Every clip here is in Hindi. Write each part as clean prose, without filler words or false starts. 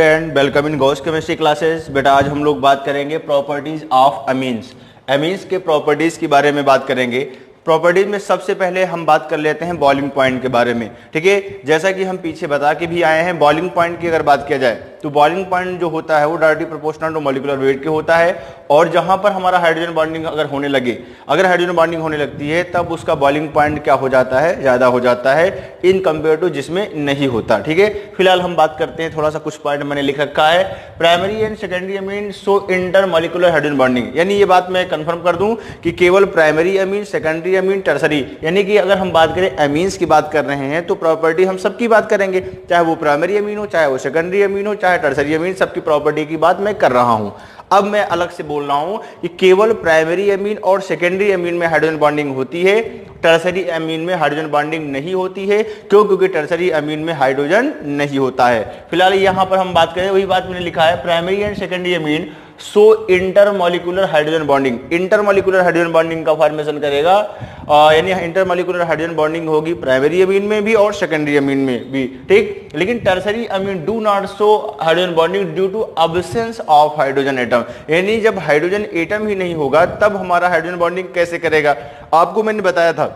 And welcome in Gauss chemistry classes. बेटा आज हम लोग बात करेंगे प्रॉपर्टीज ऑफ अमीन्स। अमीन्स के प्रॉपर्टीज के बारे में बात करेंगे। प्रॉपर्टीज में सबसे पहले हम बात कर लेते हैं बॉइलिंग पॉइंट के बारे में। ठीक है, जैसा कि हम पीछे बता के भी आए हैं, बॉइलिंग पॉइंट की अगर बात किया जाए तो बॉइलिंग पॉइंट जो होता है वो directly proportional to molecular weight के होता है। और जहां पर हमारा हाइड्रोजन बॉन्डिंग अगर होने लगे, अगर हाइड्रोजन बॉन्डिंग होने लगती है तब उसका बॉइलिंग पॉइंट क्या हो जाता है, ज्यादा हो जाता है इन कंपेयर टू जिसमें नहीं होता। ठीक है, फिलहाल हम बात करते हैं, थोड़ा सा कुछ पॉइंट मैंने लिख रखा है। Primary and secondary amine so inter molecular hydrogen bonding, यानी ये बात मैं कंफर्म कर दूं कि केवल primary amine, secondary amine, tertiary, यानी कि अगर हम बात करें अमीन्स की बात कर रहे हैं तो प्रॉपर्टी हम सबकी बात करेंगे, चाहे वो प्राइमरी अमीन हो, चाहे वो सेकेंडरी अमीन हो, चाहे टर्सरी अमीन, सबकी प्रॉपर्टी की बात मैं कर रहा हूं। अब मैं अलग से बोल रहा हूं कि केवल प्राइमरी अमीन और सेकेंडरी अमीन में हाइड्रोजन बॉन्डिंग होती है, टर्सरी अमीन में हाइड्रोजन बॉन्डिंग नहीं होती है। क्यों? क्योंकि टर्सरी अमीन में हाइड्रोजन नहीं होता है। फिलहाल यहां पर हम बात करें, वही बात मैंने लिखा है, primary and secondary amine so intermolecular hydrogen bonding. Intermolecular hydrogen bonding का फॉर्मेशन करेगा, यानी इंटरमॉलिक्यूलर हाइड्रोजन बॉन्डिंग होगी प्राइमरी अमीन में भी और सेकेंडरी अमीन में भी। ठीक, लेकिन tertiary amine do not show hydrogen bonding due to absence of hydrogen atom, यानी जब हाइड्रोजन एटम ही नहीं होगा तब हमारा हाइड्रोजन बॉन्डिंग कैसे करेगा। आपको मैंने बताया था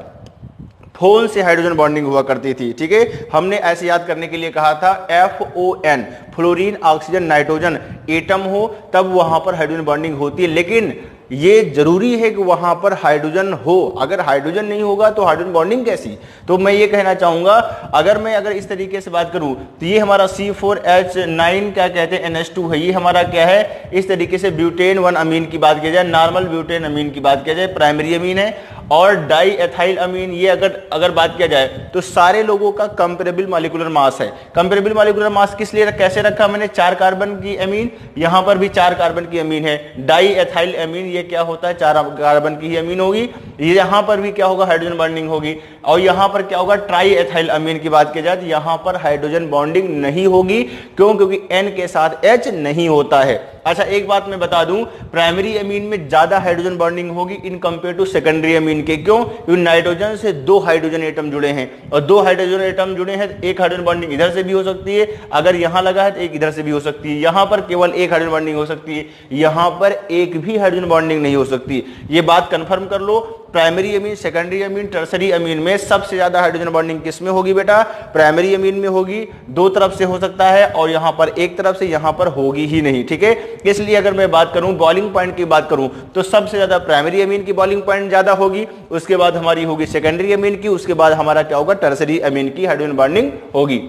फोन से हाइड्रोजन बॉन्डिंग हुआ करती थी। ठीक है, हमने ऐसे याद करने के लिए कहा था FON, fluorine oxygen nitrogen atom हो तब वहां पर हाइड्रोजन बॉन्डिंग होती है, लेकिन ये जरूरी है कि वहां पर हाइड्रोजन हो। अगर हाइड्रोजन नहीं होगा तो हाइड्रोजन बॉन्डिंग कैसी। तो मैं ये कहना चाहूंगा, अगर इस तरीके से बात करूं तो ये हमारा C4H9 क्या कहते हैं NH2 है, ये हमारा क्या है, इस तरीके से ब्यूटेन 1 अमीन की बात की जाए, नॉर्मल ब्यूटेन अमीन की बात किया जाए, प्राइमरी अमीन है। और डाई एथाइल अमीन, ये अगर बात किया जाए तो सारे लोगों का कंपेरेबल मॉलिक्यूलर मास है। कंपेरेबल मॉलिक्यूलर मास किस लिए कैसे रखा मैंने, 4 कार्बन की अमीन, यहां पर भी 4 कार्बन की अमीन है। डाई एथाइल अमीन ये क्या होता है, 4 कार्बन की ही अमीन होगी। यहां पर भी क्या होगा, हाइड्रोजन बॉन्डिंग होगी। और यहां पर क्या होगा, ट्राई एथाइल अमीन की बात की जाए तो यहां पर हाइड्रोजन बॉन्डिंग नहीं होगी। क्यों? क्योंकि N के साथ H नहीं होता है। अच्छा, एक बात मैं बता दूं, प्राइमरी अमीन में ज्यादा हाइड्रोजन बॉन्डिंग होगी in compare to secondary amine के। क्यों? क्योंकि नाइट्रोजन से 2 हाइड्रोजन एटम जुड़े हैं, और 2 हाइड्रोजन एटम जुड़े हैं, एक हाइड्रोजन बॉन्डिंग इधर से भी हो सकती है, अगर यहां लगा है तो एक इधर से भी हो सकती है। यहां पर केवल एक हाइड्रोजन बॉन्डिंग हो सकती है, यहां पर एक भी हाइड्रोजन बॉन्डिंग नहीं हो सकती। ये बात कंफर्म कर लो। Primary amine, secondary amine, tertiary amine में सबसे ज्यादा हाइड्रोजन बॉन्डिंग किस में होगी बेटा, प्राइमरी अमीन में होगी। 2 तरफ से हो सकता है और यहां पर एक तरफ से, यहां पर होगी ही नहीं। ठीक है, इसलिए अगर मैं बात करूं बॉइलिंग पॉइंट की बात करूं तो सबसे ज्यादा प्राइमरी अमीन की बॉइलिंग पॉइंट ज्यादा होगी, उसके बाद हमारी होगी सेकेंडरी अमीन की, उसके बाद हमारा क्या होगा, टर्सरी अमीन की हाइड्रोजन बॉन्डिंग होगी।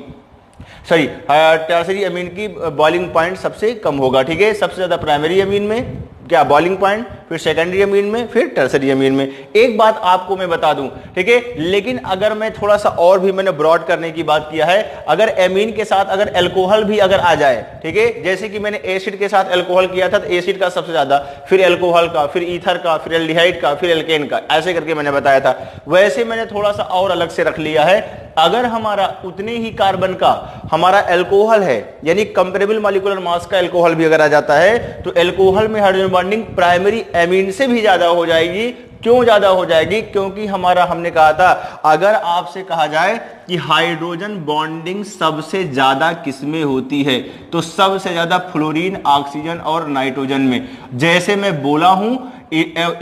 सॉरी, टर्सरी अमीन की बॉइलिंग पॉइंट सबसे कम होगा। ठीक है, सबसे ज्यादा प्राइमरी अमीन में क्या बॉइलिंग पॉइंट, फिर सेकेंडरी अमीन में, फिर टर्सरी अमीन में। एक बात आपको मैं बता दूं, ठीक है, लेकिन अगर मैं थोड़ा सा और भी मैंने ब्रॉड करने की बात किया है, अगर एमीन के साथ अगर अल्कोहल भी अगर आ जाए, ठीक है, जैसे कि मैंने एसिड के साथ अल्कोहल किया था तो एसिड का सबसे ज्यादा, फिर अल्कोहल का, फिर ईथर का, फिर एल्डिहाइड का, फिर एल्केन का, ऐसे करके मैंने बताया था। वैसे मैंने थोड़ा सा और अलग से रख लिया है, अगर हमारा उतने ही कार्बन का हमारा अल्कोहल है, यानी कंपेरेबल मॉलिक्यूलर मास का अल्कोहल भी अगर आ जाता है तो अल्कोहल में हाइड्रोजन बॉन्डिंग प्राइमरी अमीन से भी ज्यादा हो जाएगी। क्यों ज्यादा हो जाएगी? क्योंकि हमारा, हमने कहा था, अगर आपसे कहा जाए कि हाइड्रोजन बॉन्डिंग सबसे ज्यादा किसमें होती है तो सबसे ज्यादा फ्लोरीन, ऑक्सीजन और नाइट्रोजन में। जैसे मैं बोला हूं,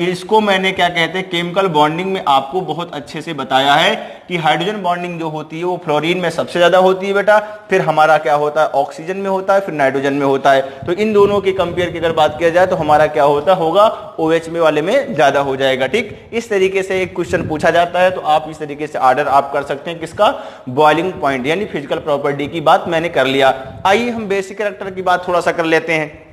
इसको मैंने क्या कहते हैं, केमिकल बॉन्डिंग में आपको बहुत अच्छे से बताया है कि हाइड्रोजन बॉन्डिंग जो होती है वो फ्लोरीन में सबसे ज्यादा होती है बेटा, फिर हमारा क्या होता है, ऑक्सीजन में होता है, फिर नाइट्रोजन में होता है। तो इन दोनों की कंपेयर की अगर बात किया जाए तो हमारा क्या होगा, OH में वाले में ज्यादा हो जाएगा। ठीक, इस तरीके से एक क्वेश्चन पूछा जाता है तो आप इस तरीके से ऑर्डर आप कर सकते हैं किसका, बॉइलिंग पॉइंट, यानी फिजिकल प्रॉपर्टी की बात मैंने कर लिया। आइए हम बेसिक कैरेक्टर की बात थोड़ा सा कर लेते हैं।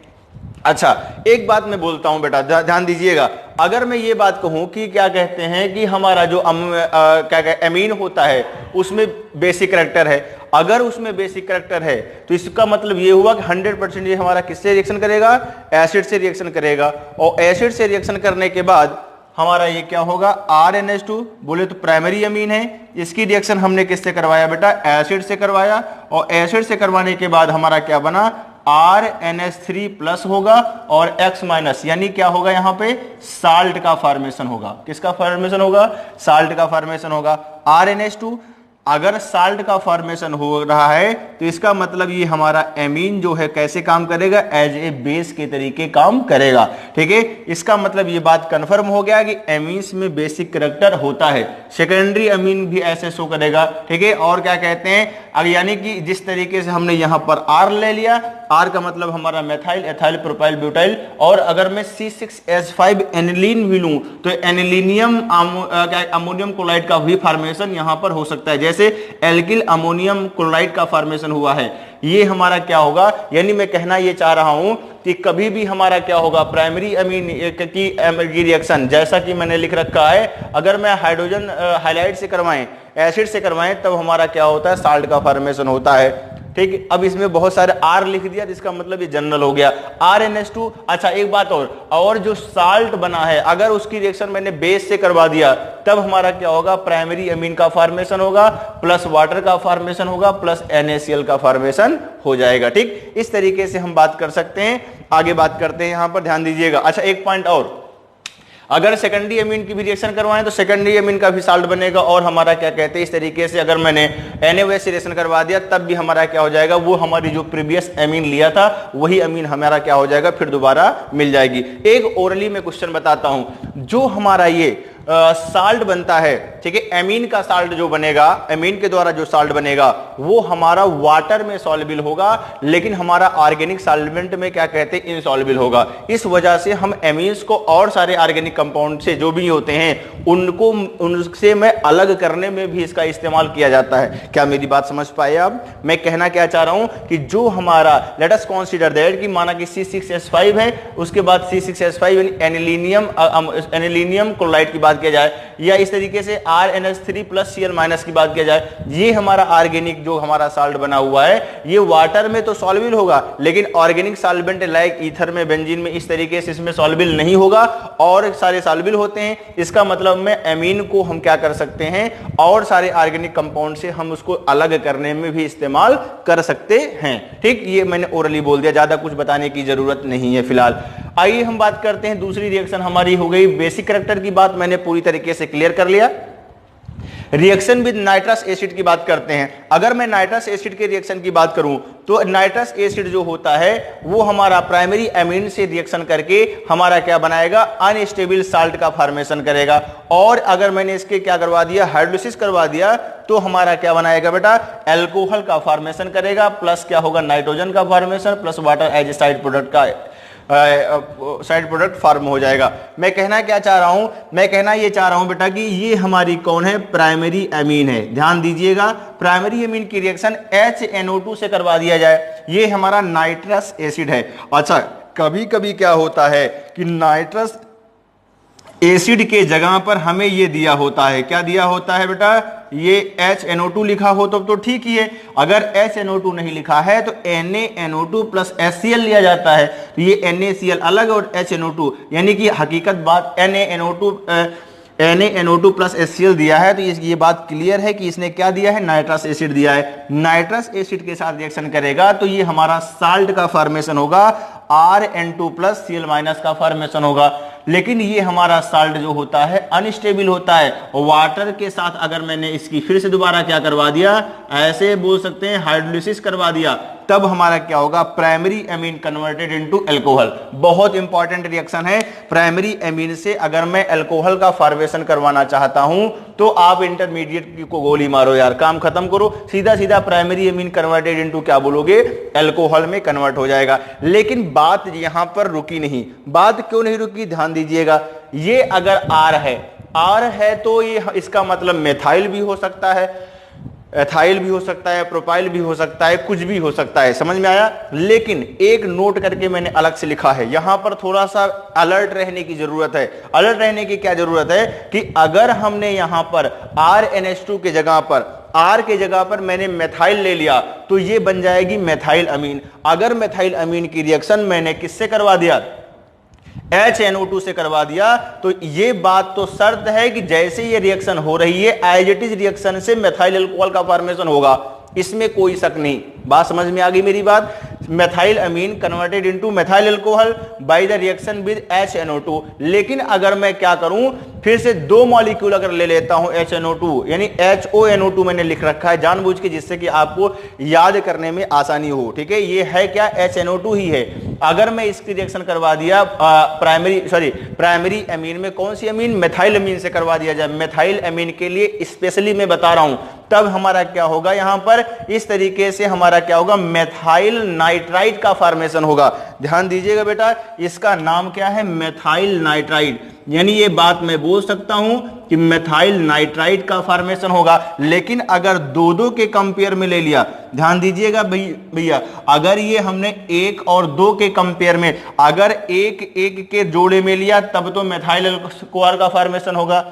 अच्छा, एक बात मैं बोलता हूं बेटा, ध्यान दीजिएगा, अगर मैं ये बात कहूं कि क्या कहते हैं कि हमारा जो अमीन होता है उसमें बेसिक कैरेक्टर है, अगर उसमें बेसिक कैरेक्टर है तो इसका मतलब ये हुआ कि 100% ये हमारा किससे रिएक्शन करेगा, एसिड से रिएक्शन करेगा। और एसिड से रिएक्शन करने के बाद हमारा ये क्या होगा, RNH2, बोले तो प्राइमरी अमीन है, इसकी रिएक्शन हमने किससे करवाया बेटा, एसिड से करवाया। और एसिड से करवाने के बाद हमारा क्या बना, RNH3 प्लस होगा और X माइनस, यानी क्या होगा, यहां पे साल्ट का फॉर्मेशन होगा। किसका फॉर्मेशन होगा, साल्ट का फॉर्मेशन होगा। RNH2 अगर साल्ट का फॉर्मेशन हो रहा है तो इसका मतलब ये हमारा एमीन जो है कैसे काम करेगा, एज ए बेस के तरीके काम करेगा। ठीक है, इसका मतलब ये बात कंफर्म हो गया कि एमीन्स में बेसिक कैरेक्टर होता है। सेकेंडरी अमीन भी ऐसे शो करेगा। ठीक है, और क्या कहते हैं, यानी कि जिस तरीके से हमने यहां पर आर ले लिया, आर का मतलब हमारा मेथाइल, एथाइल, प्रोपाइल, ब्यूटाइल, और अगर मैं C6H5 एनिलीन भी लूं तो एनिलीनियम अमोनियम क्लोराइड का भी फॉर्मेशन यहां पर हो सकता है, जैसे एल्किल अमोनियम क्लोराइड का फॉर्मेशन हुआ है। ये हमारा क्या होगा, यानी मैं कहना ये चाह रहा हूं कि कभी भी हमारा क्या होगा, प्राइमरी अमीन की रिएक्शन जैसा कि मैंने लिख रखा है, अगर मैं हाइड्रोजन हाइलाइट से करवाएं, एसिड से करवाएं, तब हमारा क्या होता है, साल्ट का फॉर्मेशन होता है। ठीक है, अब इसमें बहुत सारे आर लिख दिया, जिसका मतलब ये जनरल हो गया, RNH2। अच्छा, एक बात और जो साल्ट बना है अगर उसकी रिएक्शन मैंने बेस से करवा दिया, तब हमारा क्या होगा, प्राइमरी अमीन का फॉर्मेशन होगा, प्लस वाटर का फॉर्मेशन होगा, प्लस NaCl का फॉर्मेशन हो जाएगा। ठीक, इस तरीके से हम बात कर सकते हैं। आगे बात करते हैं, यहां पर ध्यान दीजिएगा। अच्छा, एक पॉइंट और, अगर सेकेंडरी अमीन की भी रिएक्शन करवाएं तो सेकेंडरी अमीन का भी साल्ट बनेगा, और हमारा क्या कहते हैं, इस तरीके से अगर मैंने NaOH से रिएक्शन करवा दिया तब भी हमारा क्या हो जाएगा, वो हमारी जो प्रीवियस अमीन लिया था वही अमीन हमारा क्या हो जाएगा, फिर दोबारा मिल जाएगी। एक ओरली में क्वेश्चन बताता हूं, जो हमारा ये साल्ट बनता है, ठीक है, एमीन का साल्ट जो बनेगा, एमीन के द्वारा जो साल्ट बनेगा वो हमारा वाटर में सॉल्युबल होगा, लेकिन हमारा ऑर्गेनिक सॉल्वेंट में क्या कहते हैं, इनसॉल्युबल होगा। इस वजह से हम एमीन्स को और सारे ऑर्गेनिक कंपाउंड से जो भी होते हैं उनको उनसे मैं अलग करने में भी इसका इस्तेमाल किया जाता है। क्या मेरी बात समझ पाए आप? मैं कहना क्या चाह रहा हूं कि जो हमारा, लेट अस कंसीडर दैट कि माना कि C6H5 है, उसके बाद C6H5 एनिलीनियम क्लोराइड की बात किया जाए, या इस तरीके से RNH3 प्लस Cl माइनस की बात किया जाए, ये हमारा ऑर्गेनिक जो हमारा साल्ट बना हुआ है ये वाटर में तो सॉल्युबल होगा, लेकिन ऑर्गेनिक सॉल्वेंट लाइक ईथर में, बेंजीन में, इस तरीके से इसमें सॉल्युबल नहीं होगा, और सारे सॉल्युबल होते हैं। इसका मतलब में एमीन को हम क्या कर सकते हैं, और सारे ऑर्गेनिक कंपाउंड से हम उसको अलग करने में भी इस्तेमाल कर सकते हैं। ठीक, ये मैंने ओरली बोल दिया, ज्यादा कुछ बताने की जरूरत नहीं है फिलहाल। आइए हम बात करते हैं, दूसरी रिएक्शन हमारी हो गई बेसिक कैरेक्टर की बात मैंने पूरी तरीके से क्लियर कर लिया। रिएक्शन विद नाइट्रस एसिड की बात करते हैं। अगर मैं नाइट्रस एसिड के रिएक्शन की बात करूं तो नाइट्रस एसिड जो होता है वो हमारा प्राइमरी एमीन से रिएक्शन करके हमारा क्या बनाएगा, अनस्टेबल साल्ट का फॉर्मेशन करेगा। और अगर मैंने इसके क्या करवा दिया, हाइड्रोलिसिस करवा दिया, तो हमारा क्या बनाएगा बेटा, एल्कोहल का फॉर्मेशन करेगा, प्लस क्या होगा, नाइट्रोजन का formation, plus water as a side product का साइड प्रोडक्ट फॉर्म हो जाएगा। मैं कहना क्या चाह रहा हूं, मैं कहना ये चाह रहा हूं बेटा कि ये हमारी कौन है, प्राइमरी एमीन है। ध्यान दीजिएगा, प्राइमरी एमीन की रिएक्शन HNO2 से करवा दिया जाए, ये हमारा नाइट्रस एसिड है। अच्छा, कभी कभी क्या होता है कि नाइट्रस एसिड के जगह पर हमें ये दिया होता है, क्या दिया होता है बेटा, ये HNO2 लिखा हो तो ठीक ही है। अगर HNO2 नहीं लिखा है तो NaNO2 प्लस HCl लिया जाता है, तो ये NaCl अलग और HNO2, यानी कि हकीकत बात NaNO2 प्लस HCl दिया है, तो ये बात क्लियर है कि इसने क्या दिया है, नाइट्रस एसिड दिया है। नाइट्रस एसिड के साथ रिएक्शन करेगा तो ये हमारा साल्ट का फॉर्मेशन होगा, RN2 प्लस Cl माइनस का फॉर्मेशन होगा। लेकिन ये हमारा साल्ट जो होता है अनस्टेबल होता है, वाटर के साथ अगर मैंने इसकी फिर से दोबारा क्या करवा दिया, ऐसे बोल सकते हैं हाइड्रोलिसिस करवा दिया, तब हमारा क्या होगा, primary amine converted into alcohol. बहुत इंपॉर्टेंट रिएक्शन है। प्राइमरी एमीन से अगर मैं अल्कोहल का फॉर्मेशन करवाना चाहता हूं तो आप इंटरमीडिएट को गोली मारो यार, काम खत्म करो, सीधा सीधा प्राइमरी एमीन कन्वर्टेड इनटू क्या बोलोगे, अल्कोहल में कन्वर्ट हो जाएगा। लेकिन बात यहां पर रुकी नहीं। बात क्यों नहीं रुकी, ध्यान दीजिएगा। ये अगर R है तो ये इसका मतलब मेथाइल भी हो सकता है, एथाइल भी हो सकता है, प्रोपाइल भी हो सकता है, कुछ भी हो सकता है। समझ में आया? लेकिन एक नोट करके मैंने अलग से लिखा है, यहां पर थोड़ा सा अलर्ट रहने की जरूरत है। अलर्ट रहने की क्या जरूरत है कि अगर हमने यहां पर RNH2 के जगह पर, R के जगह पर मैंने मेथाइल ले लिया तो ये बन जाएगी मेथाइल अमीन। अगर मेथाइल अमीन की रिएक्शन मैंने किससे करवा दिया, HNO2 से करवा दिया, तो ये बात तो शर्त है कि जैसे ये रिएक्शन हो रही है एज इट इज रिएक्शन से मेथाइल अल्कोहल का फॉर्मेशन होगा, इसमें कोई शक नहीं। बात समझ में आ गई मेरी बात? methyl amine converted into methyl alcohol by the reaction with HNO2। लेकिन अगर मैं क्या करूं, फिर से दो मॉलिक्यूल अगर ले लेता हूं HNO2, यानी HONO2 मैंने लिख रखा है जानबूझ के, जिससे कि आपको याद करने में आसानी हो। ठीक है, ये है क्या, HNO2 ही है। अगर मैं इसकी रिएक्शन करवा दिया प्राइमरी अमीन में, कौन सी अमीन, मेथाइल अमीन से करवा दिया जाए, मेथाइल अमीन के लिए स्पेशली मैं बता रहा हूं, तब हमारा क्या होगा, यहां पर इस तरीके से हमारा क्या होगा, मेथाइल नाइट्राइड का फॉर्मेशन होगा। ध्यान दीजिएगा बेटा, इसका नाम क्या है, मेथाइल नाइट्राइड। यानी ये बात मैं बोल सकता हूं कि मेथाइल नाइट्राइड का फॉर्मेशन होगा। लेकिन अगर दो दो के कंपेयर में ले लिया, ध्यान दीजिएगा भैया, अगर ये हमने एक और दो के कंपेयर में, अगर एक एक के जोड़े में लिया, तब तो मेथाइल अल्कोहल का फॉर्मेशन होगा।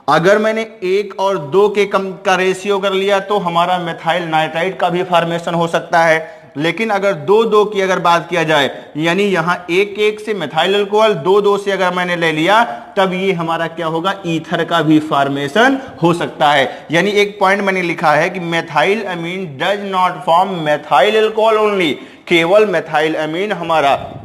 अगर मैंने एक और दो के का रेशियो कर लिया, तो हमारा मेथाइल नाइट्राइड का भी फॉर्मेशन हो सकता है। लेकिन अगर दो दो की अगर बात किया जाए, यानी यहां एक एक से मेथाइल अल्कोहल, दो दो से अगर मैंने ले लिया, तब ये हमारा क्या होगा, ईथर का भी फॉर्मेशन हो सकता है। यानी एक पॉइंट मैंने लिखा है कि methyl amine does not form methyl alcohol only, केवल मेथाइल अमीन हमारा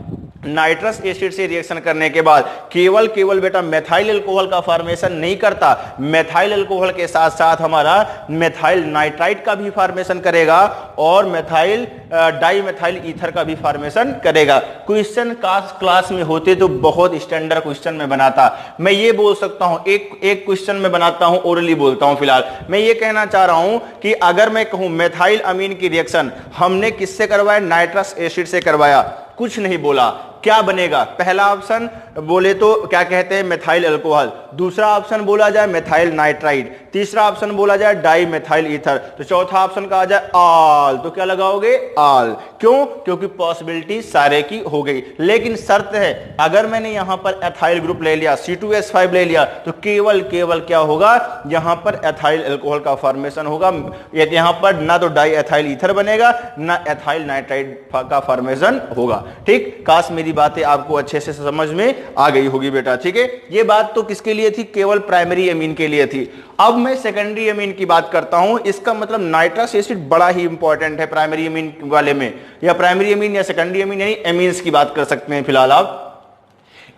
नाइट्रस एसिड से रिएक्शन करने के बाद केवल बेटा मेथाइल अल्कोहल का फॉर्मेशन नहीं करता, मेथाइल अल्कोहल के साथ साथ हमारा मेथाइल नाइट्राइड का भी फॉर्मेशन करेगा और मेथाइल डाइमेथाइल ईथर का भी फॉर्मेशन करेगा। क्वेश्चन क्लास में होते तो बहुत स्टैंडर्ड क्वेश्चन में बनाता। मैं ये बोल सकता हूं, एक क्वेश्चन में बनाता हूं, ओरली बोलता हूं। फिलहाल मैं ये कहना चाह रहा हूं कि अगर मैं कहूं मेथाइल अमीन की रिएक्शन हमने किससे करवाया, नाइट्रस एसिड से करवाया, कुछ नहीं बोला, क्या बनेगा, पहला ऑप्शन बोले तो क्या कहते हैं, मेथाइल अल्कोहल, दूसरा ऑप्शन बोला जाए मेथाइल नाइट्राइड, तीसरा ऑप्शन बोला जाए डाई मेथाइल ईथर, तो चौथा ऑप्शन कहा जाए आल, तो क्या लगाओगे, आल। क्यों, क्योंकि पॉसिबिलिटी सारे की हो गई। लेकिन शर्त है, अगर मैंने यहां पर एथाइल ग्रुप ले लिया, C2H5 ले लिया, तो केवल क्या होगा, यहां पर एथाइल अल्कोहल का फॉर्मेशन होगा। यहां पर ना तो डाई एथाइल ईथर बनेगा, ना एथाइल नाइट्राइड का फॉर्मेशन होगा। ठीक, काश मेरी बातें आपको अच्छे से समझ में आ गई होगी बेटा। ठीक है, ये बात तो किसके लिए थी, केवल प्राइमरी अमीन के लिए थी। अब मैं सेकेंडरी अमीन की बात करता हूं। इसका मतलब नाइट्रस एसिड बड़ा ही इंपॉर्टेंट है प्राइमरी अमीन वाले में, या प्राइमरी अमीन या सेकेंडरी अमीन, यानी अमीन्स की बात कर सकते हैं फिलहाल आप।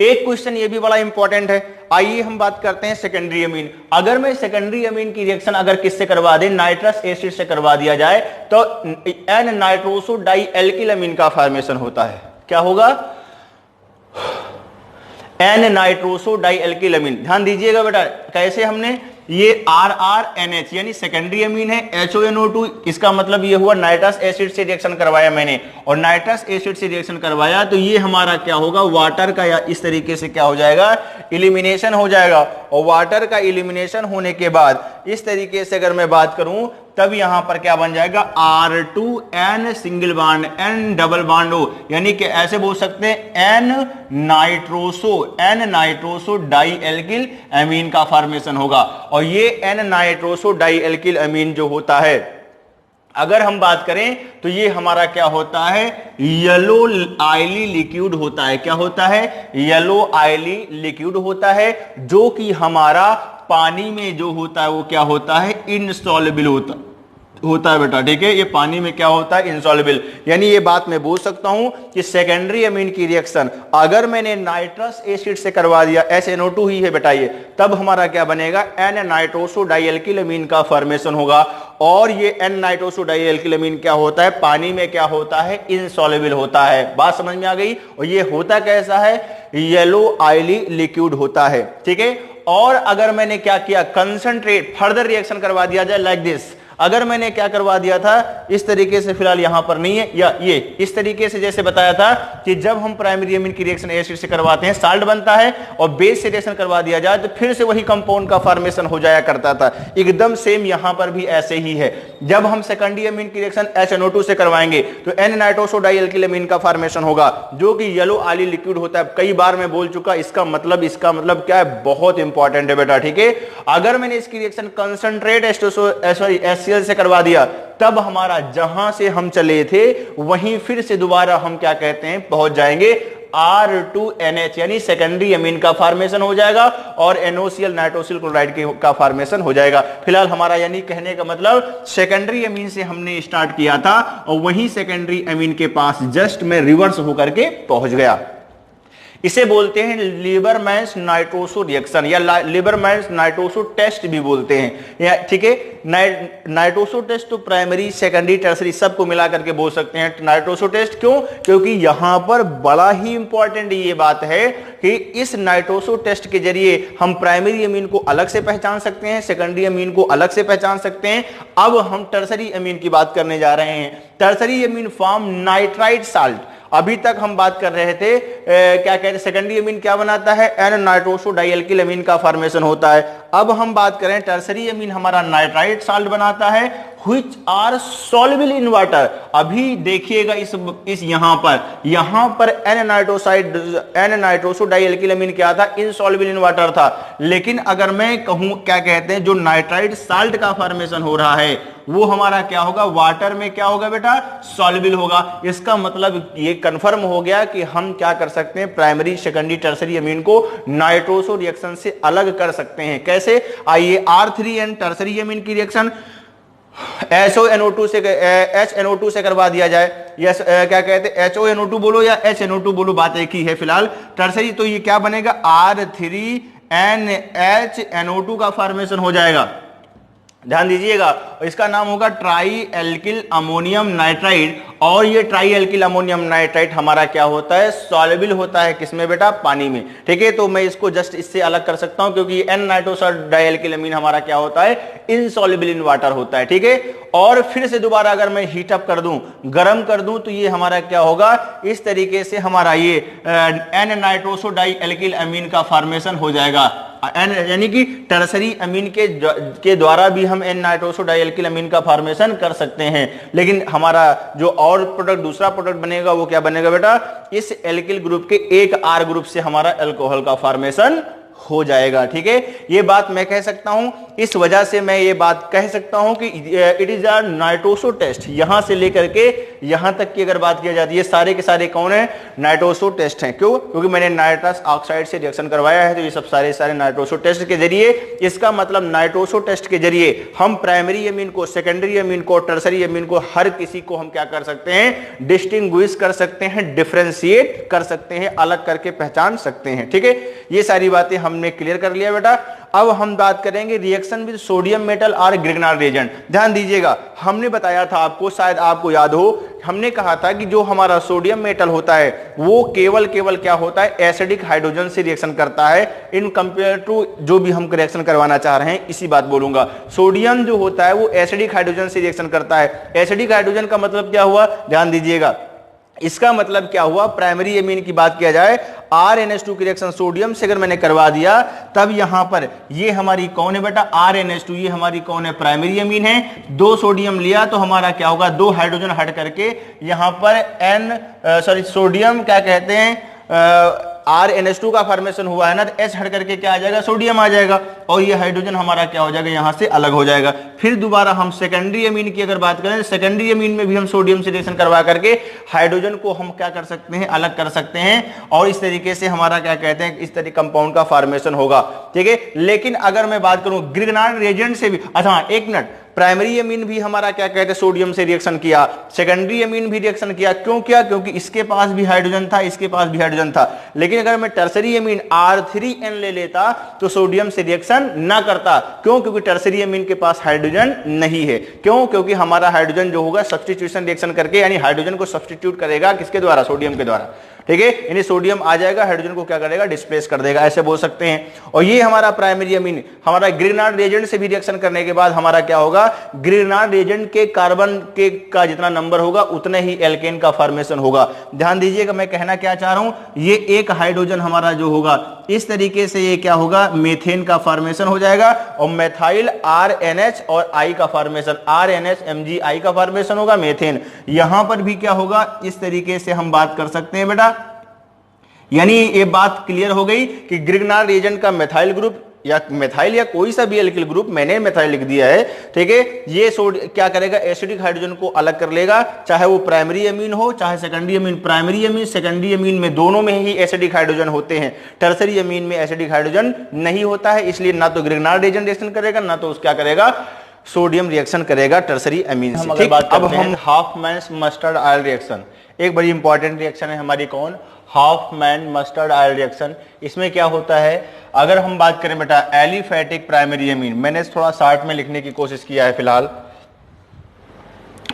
एक क्वेश्चन ये भी बड़ा इंपॉर्टेंट है। आइए हम बात करते हैं सेकेंडरी अमीन। अगर मैं सेकेंडरी अमीन की रिएक्शन अगर किससे करवा दें, नाइट्रस एसिड से करवा दिया जाए, तो एन नाइट्रोसो डाई एल्किल अमीन का फॉर्मेशन होता है। क्या होगा, एन नाइट्रोसो डाई एल्किल अमीन। ध्यान दीजिएगा बेटा, कैसे हमने ये RRNH यानी सेकेंडरी अमीन है, HONO2, इसका मतलब ये हुआ नाइट्रस एसिड से रिएक्शन करवाया मैंने, और नाइट्रस एसिड से रिएक्शन करवाया तो ये हमारा क्या होगा, वाटर का, या इस तरीके से क्या हो जाएगा, इलिमिनेशन हो जाएगा। और वाटर का इलिमिनेशन होने के बाद इस तरीके से अगर मैं बात करूं, तब यहां पर क्या बन जाएगा, R2N single bond N double bond O, यानी कि ऐसे बोल सकते हैं N नाइट्रोसो डाई एल्किल अमीन का फॉर्मेशन होगा। और ये N नाइट्रोसो डाई एल्किल अमीन जो होता है, अगर हम बात करें तो ये हमारा क्या होता है, येलो आयली लिक्विड होता है। क्या होता है, येलो आयली लिक्विड होता है, जो कि हमारा पानी में जो होता है वो क्या होता है, इनसॉल्युबल होता है बेटा। ठीक है, ये पानी में क्या होता है, इनसॉल्युबल। यानी ये बात मैं बोल सकता हूं कि सेकेंडरी अमीन की रिएक्शन अगर मैंने नाइट्रस एसिड से करवा दिया, SNO2 ही है बेटा ये, तब हमारा क्या बनेगा, N नाइट्रोसो डाई एल्किल अमीन का फॉर्मेशन होगा। और ये N नाइट्रोसो डाई एल्किल अमीन क्या होता है, पानी में क्या होता है, इनसॉल्युबल होता है। बात समझ में आ गई। और ये होता कैसा है, येलो आयली लिक्विड होता है। ठीक है, और अगर मैंने क्या किया, कंसंट्रेट फर्दर रिएक्शन करवा दिया जाए लाइक दिस, अगर मैंने क्या करवा दिया था, इस तरीके से, फिलहाल यहां पर नहीं है, या ये इस तरीके से जैसे बताया था कि जब हम प्राइमरी अमीन की रिएक्शन एसिड से करवाते हैं साल्ट बनता है, और बेस से रिएक्शन करवा दिया जाए तो फिर से वही कंपाउंड का फॉर्मेशन हो जाया करता था। एकदम सेम यहां पर भी ऐसे ही है। जब हम सेकेंडरी अमीन की रिएक्शन HNO2 से करवाएंगे तो N नाइट्रोसो डाई एल्किल अमीन का फॉर्मेशन होगा, जो कि येलो आयली लिक्विड होता है। कई बार मैं बोल चुका, इसका मतलब क्या है, बहुत इंपॉर्टेंट है बेटा। ठीक है, अगर मैंने इसकी रिएक्शन कंसंट्रेट HCl से करवा दिया, तब हमारा जहां से हम चले थे वहीं फिर से दोबारा हम क्या कहते हैं, पहुंच जाएंगे R2NH यानी सेकेंडरी अमीन का फॉर्मेशन हो जाएगा और NOCl नाइट्रोसिल क्लोराइड का फॉर्मेशन हो जाएगा। फिलहाल हमारा यानी कहने का मतलब सेकेंडरी अमीन से हमने स्टार्ट किया था और वही सेकेंडरी अमीन के पास जस्ट में रिवर्स होकर के पहुंच गया। इसे बोलते हैं लीबरमैन्स नाइट्रोसो रिएक्शन या लीबरमैन्स नाइट्रोसो टेस्ट भी बोलते हैं, ठीक है। नाइट्रोसो टेस्ट तो प्राइमरी सेकेंडरी टर्सरी सबको मिला करके बोल सकते हैं नाइट्रोसो टेस्ट। क्यों? क्योंकि यहां पर बड़ा ही इंपॉर्टेंट ये बात है कि इस नाइट्रोसो टेस्ट के जरिए हम प्राइमरी अमीन को अलग से पहचान सकते हैं, सेकेंडरी अमीन को अलग से पहचान सकते हैं। अब हम टर्सरी अमीन की बात करने जा रहे हैं। टर्सरी अमीन फॉर्म नाइट्राइट साल्ट। अभी तक हम बात कर रहे थे क्या कहते हैं सेकेंडरी अमीन क्या बनाता है, एन नाइट्रोसो डाइएल्किल अमीन का फॉर्मेशन होता है। अब हम बात करें टर्सरी अमीन हमारा नाइट्राइट साल्ट बनाता है which are soluble in water। अभी देखिएगा इस यहां पर एन नाइट्रोसो डाइएल्किल अमीन क्या था, इनसॉल्युबल इन वाटर था। लेकिन अगर मैं कहूं क्या कहते हैं जो नाइट्राइट साल्ट का फॉर्मेशन हो रहा है वो हमारा क्या होगा, वाटर में क्या होगा बेटा, सॉल्युबल होगा। इसका मतलब ये कंफर्म हो गया कि हम क्या कर सकते हैं, प्राइमरी सेकेंडरी टर्सरी अमीन को नाइट्रोसो रिएक्शन से अलग कर सकते हैं। कैसे? आइए R3N टर्सरी अमीन की रिएक्शन HNO2 से करवा दिया जाए। यस क्या कहते हैं HONO2 बोलो या HNO2 बोलो, बात एक ही है फिलहाल। टर्सरी तो ये क्या बनेगा, R3NHNO2 का फॉर्मेशन हो जाएगा। ध्यान दीजिएगा, इसका नाम होगा ट्राई एल्किल अमोनियम नाइट्राइड। और ये ट्राई एल्किल अमोनियम नाइट्राइड हमारा क्या होता है, सॉल्युबल होता है किसमें बेटा, पानी में। ठीक है, तो मैं इसको जस्ट इससे अलग कर सकता हूं क्योंकि एन नाइट्रोसो डाइएल्किल अमीन हमारा क्या होता है, इनसॉल्युबल इन वाटर होता है। ठीक है, और फिर से दोबारा अगर मैं हीट अप कर दूं, गर्म कर दूं, तो ये हमारा क्या होगा, इस तरीके से हमारा ये एन नाइट्रोसो डाइएल्किल अमीन का फॉर्मेशन हो जाएगा। यानी कि टर्सरी अमीन के द्वारा भी हम एन नाइट्रोसो डाइएल्किल अमीन का फॉर्मेशन कर सकते हैं। लेकिन हमारा जो और प्रोडक्ट दूसरा प्रोडक्ट बनेगा वो क्या बनेगा बेटा, इस एल्किल ग्रुप के एक आर ग्रुप से हमारा अल्कोहल का फॉर्मेशन हो जाएगा। ठीक है, ये बात मैं कह सकता हूं। इस वजह से मैं ये बात कह सकता हूं कि it is a nitroso test. यहां से लेकर के यहां तक की अगर बात की जाती है, सारे के सारे कौन है, नाइट्रोसो टेस्ट हैं। क्यों? क्योंकि मैंने नाइट्रस ऑक्साइड से रिएक्शन करवाया है, तो ये सब सारे नाइट्रोसो टेस्ट के जरिए, इसका मतलब नाइट्रोसो टेस्ट के जरिए हम प्राइमरी अमीन को, सेकेंडरी अमीन को, टर्सरी अमीन को, हर किसी को हम क्या कर सकते हैं, डिस्टिंग्विश कर सकते हैं, डिफरेंशिएट कर सकते हैं, अलग करके पहचान सकते हैं। ठीक है, ये सारी बातें हमने क्लियर कर लिया बेटा। अब हम बात करेंगे रिएक्शन विद सोडियम मेटल और ग्रिग्नार्ड रिएजेंट। ध्यान दीजिएगा, हमने बताया था आपको, शायद आपको याद हो, हमने कहा था कि जो हमारा सोडियम मेटल होता है वो केवल क्या होता है, एसिडिक हाइड्रोजन से रिएक्शन करता है इन कंपेयर टू जो भी हम रिएक्शन करवाना चाह रहे हैं, इसी बात बोलूंगा। सोडियम जो होता है वो एसिडिक हाइड्रोजन से रिएक्शन करता है। एसिडिक हाइड्रोजन का मतलब क्या हुआ, ध्यान दीजिएगा, इसका मतलब क्या हुआ, प्राइमरी अमीन की बात किया जाए, RNH2 की रिएक्शन सोडियम से अगर मैंने करवा दिया, तब यहां पर ये हमारी कौन है बेटा, RNH2, ये हमारी कौन है, प्राइमरी अमीन है। 2 सोडियम लिया तो हमारा क्या होगा, 2 हाइड्रोजन हट करके यहां पर सोडियम क्या कहते हैं, RNH2 का फॉर्मेशन हुआ है ना, तो H हट करके क्या आ जाएगा, सोडियम आ जाएगा, और ये हाइड्रोजन हमारा क्या हो जाएगा, यहां से अलग हो जाएगा। फिर दोबारा हम सेकेंडरी अमीन की अगर बात करें, सेकेंडरी अमीन में भी हम सोडियम से रिएक्शन करवा करके हाइड्रोजन को हम क्या कर सकते हैं, अलग कर सकते हैं, और इस तरीके से हमारा क्या कहते हैं, इस तरीके कंपाउंड का फॉर्मेशन होगा। ठीक है, लेकिन अगर मैं बात करूं ग्रिग्नार्ड रिएजेंट से भी, अच्छा एक मिनट, प्राइमरी अमीन भी हमारा क्या कहते हैं, सोडियम से रिएक्शन किया, सेकेंडरी अमीन भी रिएक्शन किया। क्यों किया? क्योंकि इसके पास भी हाइड्रोजन था, इसके पास भी हाइड्रोजन था। लेकिन अगर मैं टर्सरी अमीन R3N ले लेता तो सोडियम से रिएक्शन ना करता। क्यों? क्योंकि टर्सरी अमीन के पास हाइड्रोजन नहीं है। क्यों? क्योंकि हमारा हाइड्रोजन जो होगा सब्स्टिट्यूशन रिएक्शन करके, यानी हाइड्रोजन को सब्स्टिट्यूट करेगा किसके द्वारा, सोडियम के द्वारा। ठीक है, यानी सोडियम आ जाएगा, हाइड्रोजन को क्या करेगा, डिस्प्लेस कर देगा, ऐसे बोल सकते हैं। और ये हमारा प्राइमरी अमीन हमारा ग्रिग्नार्ड रिएजेंट से भी रिएक्शन करने के बाद हमारा क्या होगा, ग्रिग्नार्ड रिएजेंट के कार्बन के का जितना नंबर होगा उतने ही एल्केन का फॉर्मेशन होगा। ध्यान दीजिएगा, मैं कहना क्या चाह रहा हूं, ये एक हाइड्रोजन हमारा जो होगा इस तरीके से ये क्या होगा, मेथेन का फॉर्मेशन हो जाएगा, और मेथाइल RNH और I का फॉर्मेशन, RNH-MgI का फॉर्मेशन होगा, मेथेन। यहां पर भी क्या होगा, इस तरीके से हम बात कर सकते हैं बेटा। यानी ये बात क्लियर हो गई कि ग्रिग्नार्ड रिएजेंट का मेथाइल ग्रुप या मेथाइल या कोई सा भी एल्किल ग्रुप, मैंने मेथाइल लिख दिया है, ठीक है, ये क्या करेगा, एसिडिक हाइड्रोजन को अलग कर लेगा, चाहे वो प्राइमरी अमीन हो चाहे secondary amine. Primary amine secondary amine में दोनों में ही एसिडिक हाइड्रोजन होते हैं, टर्सरी अमीन में एसिडिक हाइड्रोजन नहीं होता है, इसलिए ना तो ग्रिग्नार्ड रिएक्शन करेगा ना तो क्या करेगा, सोडियम रिएक्शन करेगा टर्सरी अमीन से। ठीक, अब हम हाफमैन मस्टर्ड ऑयल रिएक्शन, एक बड़ी इंपॉर्टेंट रिएक्शन है हमारी, कौन, हाफमैन मस्टर्ड ऑयल रिएक्शन। इसमें क्या होता है, अगर हम बात करें बेटा एलिफैटिक प्राइमरी अमीन, मैंने थोड़ा शार्ट में लिखने की कोशिश किया है फिलहाल,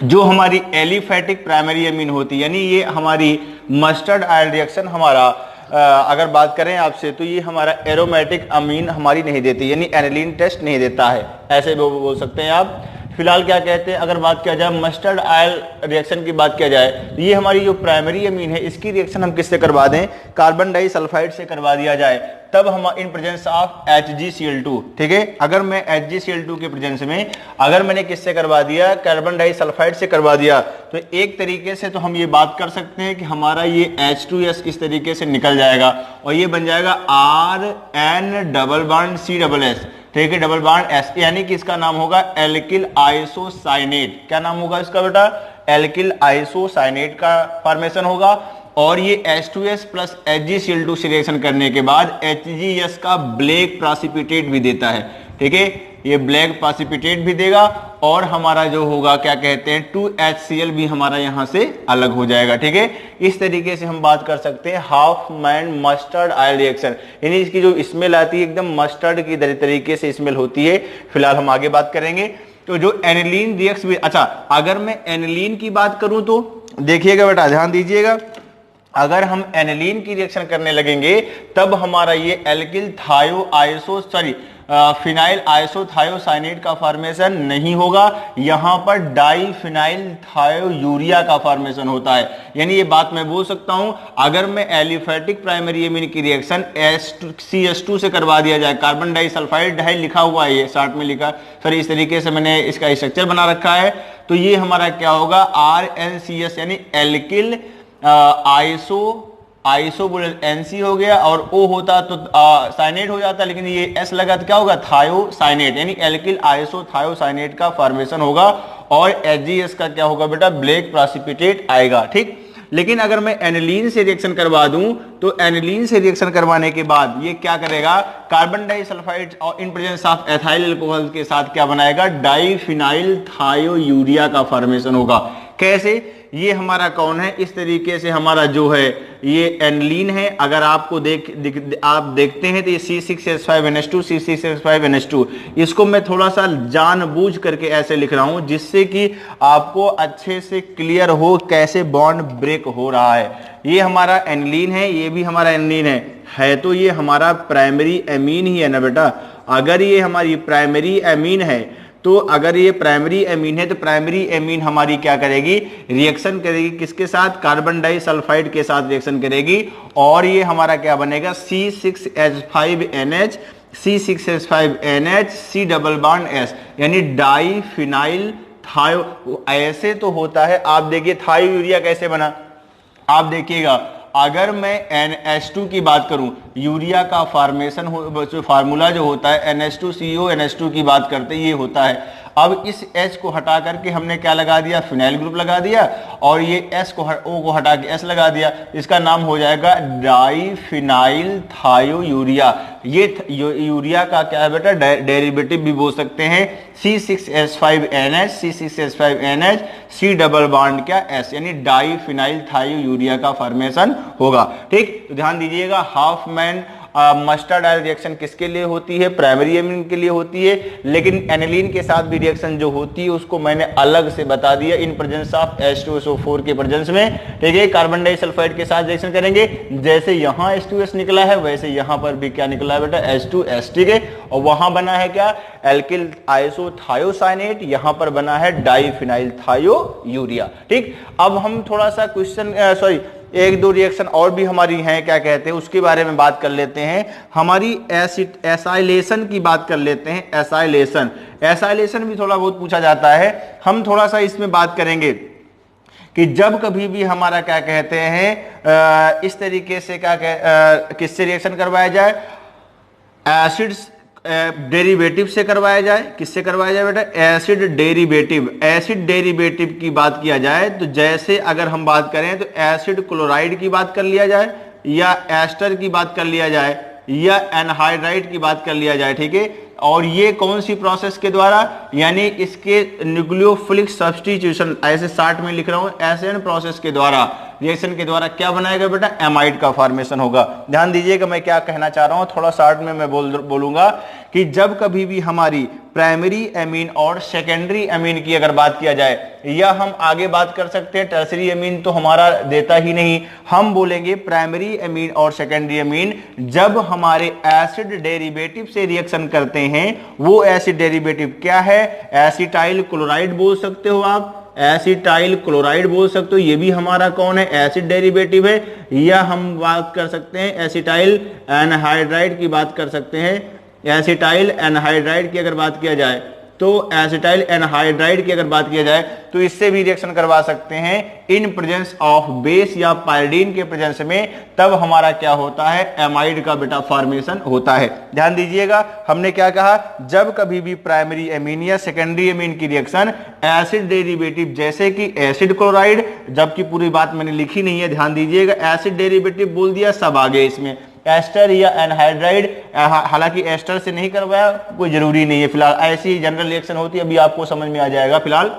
जो हमारी एलिफैटिक प्राइमरी अमीन होती है, यानी ये हमारी मस्टर्ड ऑयल रिएक्शन हमारा अगर बात करें आपसे तो ये हमारा एरोमेटिक अमीन हमारी नहीं देती, यानी एनिलीन टेस्ट नहीं देता है, ऐसे बोल सकते हैं आप। फिलहाल क्या कहते हैं, अगर बात किया जाए मस्टर्ड ऑयल रिएक्शन की बात किया जाए तो ये हमारी जो प्राइमरी अमीन है इसकी रिएक्शन हम किससे करवा दें, कार्बन डाइसल्फाइड से करवा दिया जाए, तब हम इन प्रेजेंस ऑफ HgCl2, ठीक है, अगर मैं HgCl2 के प्रेजेंस में अगर मैंने किससे करवा दिया, कार्बन डाइसल्फाइड से करवा दिया, तो एक तरीके से तो हम ये बात कर सकते हैं कि हमारा ये H2S इस तरीके से निकल जाएगा और ये बन जाएगा RN डबल बॉन्ड C+S, ठीक है, डबल बॉन्ड S, यानी कि इसका नाम होगा एल्किल आइसोसाइनेट। क्या नाम होगा इसका बेटा, एल्किल आइसोसाइनेट का फॉर्मेशन होगा। और ये H2S प्लस HgCl2 से रिएक्शन करने के बाद HgS का ब्लैक प्रेसिपिटेट भी देता है, ठीक है, ये ब्लैक प्रेसिपिटेट भी देगा और हमारा जो होगा क्या कहते हैं 2HCl भी हमारा यहां से अलग हो जाएगा, ठीक है। इस तरीके से हम बात कर सकते हैं हाफमैन मस्टर्ड ऑयल रिएक्शन, यानी इसकी जो स्मेल आती है एकदम मस्टर्ड की तरीके से स्मेल होती है। फिलहाल हम आगे बात करेंगे तो जो एनिलीन रिएक्शन, अच्छा अगर मैं एनिलीन की बात करूं तो देखिएगा बेटा, ध्यान दीजिएगा, अगर हम एनिलीन की रिएक्शन करने लगेंगे तब हमारा ये एल्किल फिनाइल आइसोथायोसाइनेट का फॉर्मेशन नहीं होगा, यहां पर डाइफिनाइल थायोयूरिया का फॉर्मेशन होता है। यानी ये बात मैं बोल सकता हूं, अगर मैं एलिफैटिक प्राइमरी अमीन की रिएक्शन CH2 से करवा दिया जाए, कार्बन डाइसल्फाइड डाई लिखा हुआ है, ये शार्ट में लिखा, सॉरी इस तरीके से मैंने इसका स्ट्रक्चर बना रखा है, तो ये हमारा क्या होगा RNCS, यानी एल्किल आइसो बोले NC हो गया और O होता तो साइनेट हो जाता, लेकिन ये S लगा तो क्या होगा थायोसाइनेट, यानी एल्किल आइसो थायोसाइनेट का फॉर्मेशन होगा और HgS का क्या होगा बेटा, ब्लैक प्रेसिपिटेट आएगा, ठीक। लेकिन अगर मैं एनिलीन से रिएक्शन करवा दूं तो एनिलीन से रिएक्शन करवाने के बाद ये क्या करेगा, कार्बन डाइसल्फाइड और in presence of ethyl alcohol के साथ क्या बनाएगा, डाइफिनाइल थायोयूरिया का फॉर्मेशन होगा। कैसे, ये हमारा कौन है, इस तरीके से हमारा जो है ये एनिलीन है, अगर आपको आप देखते हैं तो ये C6H5NH2 C6H5NH2, इसको मैं थोड़ा सा जानबूझ करके ऐसे लिख रहा हूं जिससे कि आपको अच्छे से क्लियर हो कैसे बॉन्ड ब्रेक हो रहा है। ये हमारा एनिलीन है, ये भी हमारा एनिलीन है तो ये हमारा प्राइमरी अमीन ही है ना बेटा। अगर ये हमारी प्राइमरी अमीन है तो अगर ये प्राइमरी अमीन है तो प्राइमरी अमीन हमारी क्या करेगी, रिएक्शन करेगी किसके साथ, कार्बन डाइसल्फाइड के साथ रिएक्शन करेगी और ये हमारा क्या बनेगा C6H5NH C6H5NH C double bond S, यानी डाइफिनाइल थायो। ऐसे तो होता है, आप देखिए थायोयूरिया कैसे बना, आप देखिएगा, अगर मैं NH2 की बात करूं, यूरिया का फॉर्मेशन फार्मूला जो होता है NH2CO NH2 की बात करते ये होता है। अब इस H को हटा करके हमने क्या लगा दिया, फिनाइल ग्रुप लगा दिया और ये O को हटा के S लगा दिया, इसका नाम हो जाएगा डाइफिनाइल थायोयूरिया। ये यूरिया का क्या है बेटा, डेरिवेटिव भी बोल सकते हैं, C6H5NH C6H5NH C double bond क्या S, यानी डाइफिनाइल थायोयूरिया का फॉर्मेशन होगा, ठीक। तो ध्यान दीजिएगा, हाफमैन मस्टर्ड ऑयल रिएक्शन किसके लिए होती है, प्राइमरी अमीन के लिए होती है, लेकिन एनिलीन के साथ भी रिएक्शन जो होती है उसको मैंने अलग से बता दिया, इन प्रेजेंस ऑफ H2SO4 के प्रेजेंस में, ठीक है। कार्बन डाइसल्फाइड के साथ रिएक्शन करेंगे, जैसे यहां H2S निकला है वैसे यहां पर भी क्या निकला है बेटा, H2S, ठीक है। और वहां बना है क्या, एल्किल आइसोथायोसाइनेट, यहां पर बना है डाइफिनाइल थायोयूरिया, ठीक। अब हम थोड़ा सा क्वेश्चन एक दो रिएक्शन और भी हमारी हैं, क्या कहते हैं उसके बारे में बात कर लेते हैं। हमारी एसाइलेशन की बात कर लेते हैं। एसाइलेशन भी थोड़ा बहुत पूछा जाता है, हम थोड़ा सा इसमें बात करेंगे कि जब कभी भी हमारा क्या कहते हैं इस तरीके से क्या किससे रिएक्शन करवाया जाए, डेरिवेटिव से करवाया जाए, किससे करवाया जाए बेटा, एसिड डेरिवेटिव। एसिड डेरिवेटिव की बात किया जाए तो जैसे अगर हम बात करें तो एसिड क्लोराइड की बात कर लिया जाए, या एस्टर की बात कर लिया जाए, या एनहाइड्राइड की बात कर लिया जाए, ठीक है। और ये कौन सी प्रोसेस के द्वारा, यानी इसके न्यूक्लियोफिलिक सब्स्टिट्यूशन, ऐसे शार्ट में लिख रहा हूं, एसएन प्रोसेस के द्वारा, रिएक्शन के द्वारा क्या बनाएगा बेटा, एमाइड का फॉर्मेशन होगा। ध्यान दीजिएगा मैं क्या कहना चाह रहा हूं, थोड़ा शार्ट में मैं बोलूंगा कि जब कभी भी हमारी प्राइमरी एमीन और सेकेंडरी एमीन की अगर बात किया जाए, या हम आगे बात कर सकते हैं टर्सरी एमीन तो हमारा देता ही नहीं, हम बोलेंगे प्राइमरी एमीन और सेकेंडरी एमीन जब हमारे एसिड डेरिवेटिव से रिएक्शन करते हैं, वो एसिड डेरिवेटिव क्या है, एसिटाइल क्लोराइड बोल सकते हो आप, एसिटाइल क्लोराइड बोल सकते हो, ये भी हमारा कौन है, एसिड डेरिवेटिव है। या हम बात कर सकते हैं एसिटाइल एनहाइड्राइड की बात कर सकते हैं, एसिटाइल एनहाइड्राइड की अगर बात किया जाए तो एसिटाइल एनहाइड्राइड की अगर बात किया जाए तो इससे भी रिएक्शन करवा सकते हैं इन प्रेजेंस ऑफ बेस या पायरीडीन के प्रेजेंस में, तब हमारा क्या होता है, एमाइड का बेटा फॉर्मेशन होता है। ध्यान दीजिएगा हमने क्या कहा, जब कभी भी प्राइमरी एमीन या सेकेंडरी एमीन की रिएक्शन एसिड डेरिवेटिव जैसे कि एसिड क्लोराइड, जबकि पूरी बात मैंने लिखी नहीं है, ध्यान दीजिएगा, एसिड डेरिवेटिव बोल दिया, सब आगे इसमें एस्टर या एनहाइड्राइड, हालांकि एस्टर से नहीं करवाया, कोई जरूरी नहीं है फिलहाल, ऐसी जनरल रिएक्शन होती है, अभी आपको समझ में आ जाएगा। फिलहाल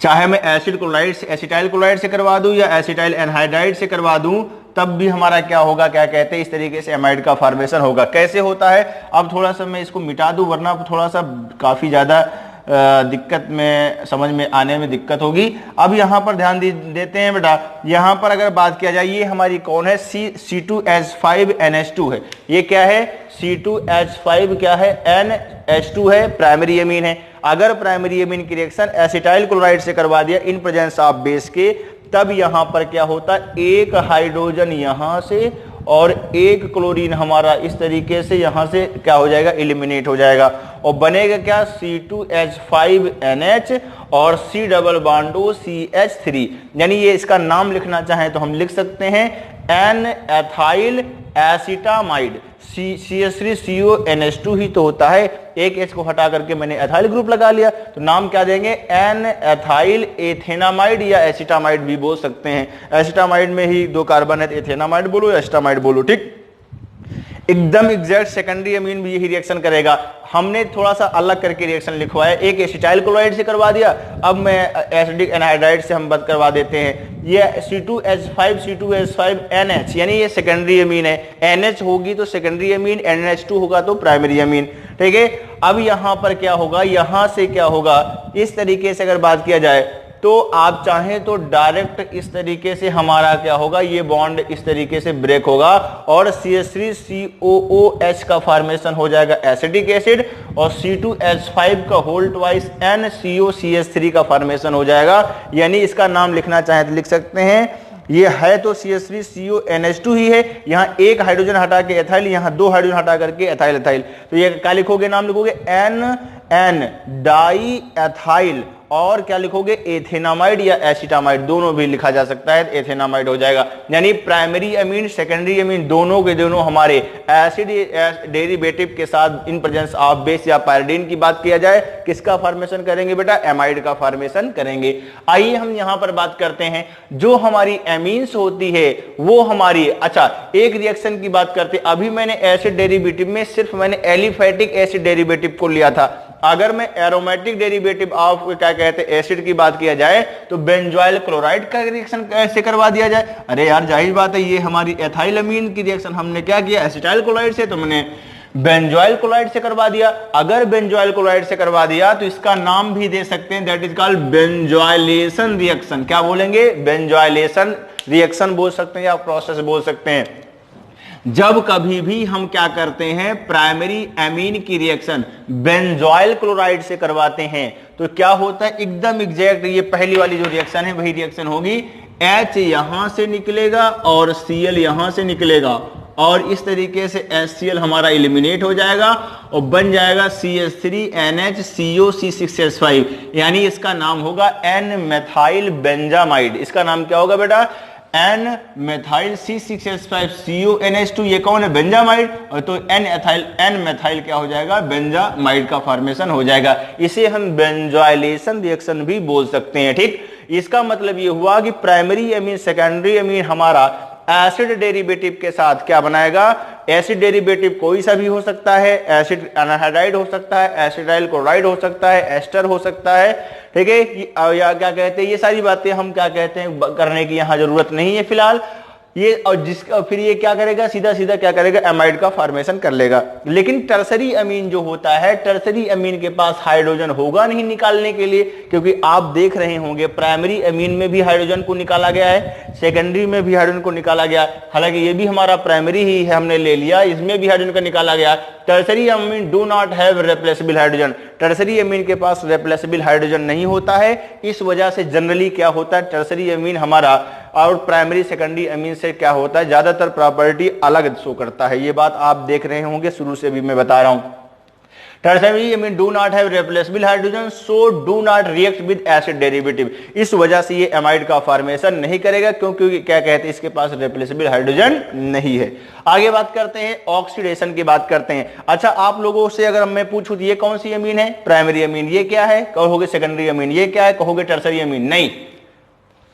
चाहे मैं एसिड क्लोराइड से, एसिटाइल क्लोराइड से करवा दूं या एसिटाइल एनहाइड्राइड से करवा दूं, तब भी हमारा क्या होगा, क्या कहते हैं, इस तरीके से एमाइड का फॉर्मेशन होगा। कैसे होता है, अब थोड़ा सा मैं इसको मिटा दूं वरना थोड़ा सा काफी ज्यादा दिक्कत में समझ में आने में दिक्कत होगी। अब यहां पर ध्यान देते हैं बेटा, यहां पर अगर बात किया जाए, ये हमारी कौन है, C2H5NH2 है। ये क्या है, C2H5 क्या है, NH2 है, प्राइमरी एमीन है। अगर प्राइमरी एमीन की रिएक्शन एसिटाइल क्लोराइड से करवा दिया इन प्रेजेंस ऑफ बेस के, तब यहां पर क्या होता है, एक हाइड्रोजन यहां से और एक क्लोरीन हमारा इस तरीके से यहां से क्या हो जाएगा, एलिमिनेट हो जाएगा, और बनेगा क्या, C2H5NH और C डबल बॉन्ड CH3। यानी ये इसका नाम लिखना चाहें तो हम लिख सकते हैं एन एथाइल एसिटामाइड, CH3CONH2 ही तो होता है, एक H को हटा करके मैंने एथाइल ग्रुप लगा लिया, तो नाम क्या देंगे, एन एथाइल एथेनामाइड या एसिटामाइड भी बोल सकते हैं। एसिटामाइड में ही 2 कार्बन है, एथेनामाइड बोलो या एसिटामाइड बोलो, ठीक। एकदम एग्जैक्ट सेकेंडरी अमीन भी यही रिएक्शन करेगा। हमने थोड़ा सा अलग करके रिएक्शन लिखवाया, एक एसिटाइल क्लोराइड से करवा दिया, अब मैं एसिडिक एनहाइड्राइड से हम बात करवा देते हैं। ये C2H5NH यानी ये सेकेंडरी अमीन है, NH होगी तो सेकेंडरी अमीन, NH2 होगा तो प्राइमरी अमीन, ठीक है। अब यहां पर क्या होगा, यहां से क्या होगा, इस तरीके से अगर बात किया जाए तो आप चाहें तो डायरेक्ट इस तरीके से हमारा क्या होगा, ये बॉन्ड इस तरीके से ब्रेक होगा और CH3COOH का फॉर्मेशन हो जाएगा एसिडिक एसिड, और C2H5 का होल ट्वाइस NCOCH3 का फॉर्मेशन हो जाएगा। यानी इसका नाम लिखना चाहें तो लिख सकते हैं, ये है तो CH3CONH2 ही है, यहाँ एक हाइड्रोजन हटा के एथाइल, यहाँ 2 हाइड्रोजन हटा करके एथाइल एथाइल, तो ये क्या लिखोगे, नाम लिखोगे NN डाई एथाइल, और क्या लिखोगे, एथेनामाइड या एसिटामाइड, दोनों भी लिखा जा सकता है, एथेनामाइड हो जाएगा। यानी प्राइमरी अमीन सेकेंडरी अमीन दोनों के दोनों हमारे एसिड डेरिवेटिव के साथ इन प्रेजेंस ऑफ बेस या पायरीडीन की बात किया जाए, किसका फॉर्मेशन करेंगे बेटा, एमाइड का फॉर्मेशन करेंगे। आइए हम यहां पर बात करते हैं, जो हमारी एमीन्स होती है वो हमारी, अच्छा एक रिएक्शन की बात करते, अभी मैंने एसिड डेरिवेटिव में सिर्फ मैंने एलिफैटिक एसिड डेरिवेटिव को लिया था। अगर मैं एरोमेटिक डेरिवेटिव ऑफ क्या कहते हैं एसिड की बात किया जाए तो बेंजोइल क्लोराइड का रिएक्शन कैसे करवा दिया जाए, अरे यार जाहिर बात है, ये हमारी एथाइल अमीन की रिएक्शन हमने क्या किया, एसिटाइल क्लोराइड से, तो मैंने बेंजोइल क्लोराइड से करवा दिया। अगर बेंजोइल क्लोराइड से करवा दिया तो इसका नाम भी दे सकते हैं, that is called benzoylation reaction. क्या बोलेंगे, बेंजोइलेशन रिएक्शन बोल सकते हैं या प्रोसेस बोल सकते हैं। जब कभी भी हम क्या करते हैं, प्राइमरी एमीन की रिएक्शन बेंजोइल क्लोराइड से करवाते हैं तो क्या होता है, एकदम एग्जैक्ट ये पहली वाली जो रिएक्शन है वही रिएक्शन होगी। H यहां से निकलेगा और Cl यहां से निकलेगा और इस तरीके से HCl हमारा एलिमिनेट हो जाएगा और बन जाएगा CH3NHCOC6H5, यानी इसका नाम होगा N मेथाइल बेंजामाइड। इसका नाम क्या होगा बेटा, एन मेथाइल C6H5CONH2, ये कौन है, बेंजामाइड, और तो एन मेथाइल क्या हो जाएगा, बेंजामाइड का फॉर्मेशन हो जाएगा। इसे हम बेंजोइलेशन रिएक्शन भी बोल सकते हैं। ठीक, इसका मतलब ये हुआ कि प्राइमरी अमीन सेकेंडरी अमीन हमारा एसिड डेरिवेटिव के साथ क्या बनाएगा, एसिड डेरिवेटिव कोई सा भी हो सकता है, एसिड एनहाइड्राइड हो सकता है, एसिडाइल क्लोराइड हो सकता है, एस्टर हो सकता है। ठीक है, या क्या कहते हैं, ये सारी बातें हम क्या कहते हैं करने की यहां जरूरत नहीं है फिलहाल ये। और फिर ये क्या करेगा, सीधा सीधा क्या करेगा, एमाइड का फॉर्मेशन कर लेगा। लेकिन टर्सरी अमीन जो होता है, टर्सरी अमीन के पास हाइड्रोजन होगा नहीं निकालने के लिए, क्योंकि आप देख रहे होंगे प्राइमरी अमीन में भी हाइड्रोजन को निकाला गया है, सेकेंडरी में भी हाइड्रोजन को निकाला गया। हालांकि ये भी हमारा प्राइमरी ही है, हमने ले लिया, इसमें भी हाइड्रोजन का निकाला गया। Tertiary amine do not have replaceable hydrogen, tertiary amine के पास रिप्लेसेबल हाइड्रोजन नहीं होता है। इस वजह से जनरली क्या होता है, टर्सरी अमीन हमारा और प्राइमरी सेकेंडरी अमीन से क्या होता है, ज्यादातर प्रॉपर्टी अलग शो करता है। ये बात आप देख रहे होंगे, शुरू से भी मैं बता रहा हूं। Tertiary amine do not have replaceable hydrogen, so do not react with acid derivative. इस वजह से ये एमाइड का फॉर्मेशन नहीं करेगा, क्योंकि क्या कहते हैं, इसके पास रिप्लेसेबल हाइड्रोजन नहीं है। आगे बात करते हैं, ऑक्सीडेशन की बात करते हैं। अच्छा, आप लोगों से अगर मैं पूछूं तो ये कौन सी अमीन है, प्राइमरी अमीन, ये क्या है, कहोगे सेकेंडरी अमीन, ये क्या है, कहोगे टर्सरी अमीन। नहीं,